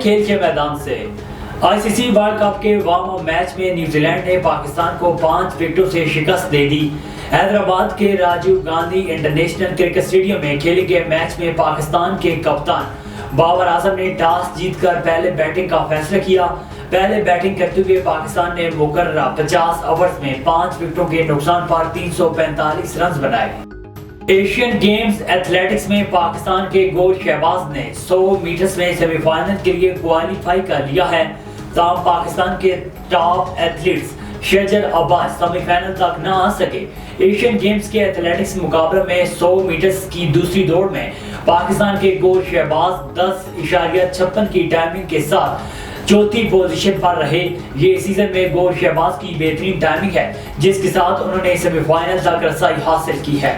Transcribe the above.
کھیل کے میدان سے آئی سی سی ورلڈ کپ کے وارم اپ میچ میں نیوزی لینڈ نے پاکستان کو 5 وکٹوں سے شکست دے دی۔ حیدرآباد کے Rajiv Gandhi international cricket stadium میں کھیلے گئے میچ میں پاکستان کے کپتان بابر اعظم نے ٹاس جیت کر پہلے بیٹنگ کا فیصلہ کیا۔ پہلے بیٹنگ کرتے ہوئے پاکستان نے مقررہ 50 اوورز میں 5 وکٹوں کے نقصان پر 345 رنز بنائے۔ ایشین گیمز ایتھلیٹکس میں پاکستان کے گول شہباز نے 100 میٹرز میں سیمی فائنل کے لیے کوالیفائی کر لیا ہے۔ تاہم پاکستان کے ٹاپ ایتھلیٹس شجر عباس سیمی فائنل تک نہ آ سکے۔ ایشین گیمز کے ایتھلیٹکس مقابلے میں 100 میٹرز کی دوسری دوڑ میں پاکستان کے گول شہباز 10.56 کی ٹائمنگ کے ساتھ چوتھی پوزیشن پر رہے۔ یہ سیزن میں گول شہباز کی بہترین ٹائمنگ ہے، جس کے ساتھ انہوں نے سیمی فائنل تک رسائی حاصل کی ہے۔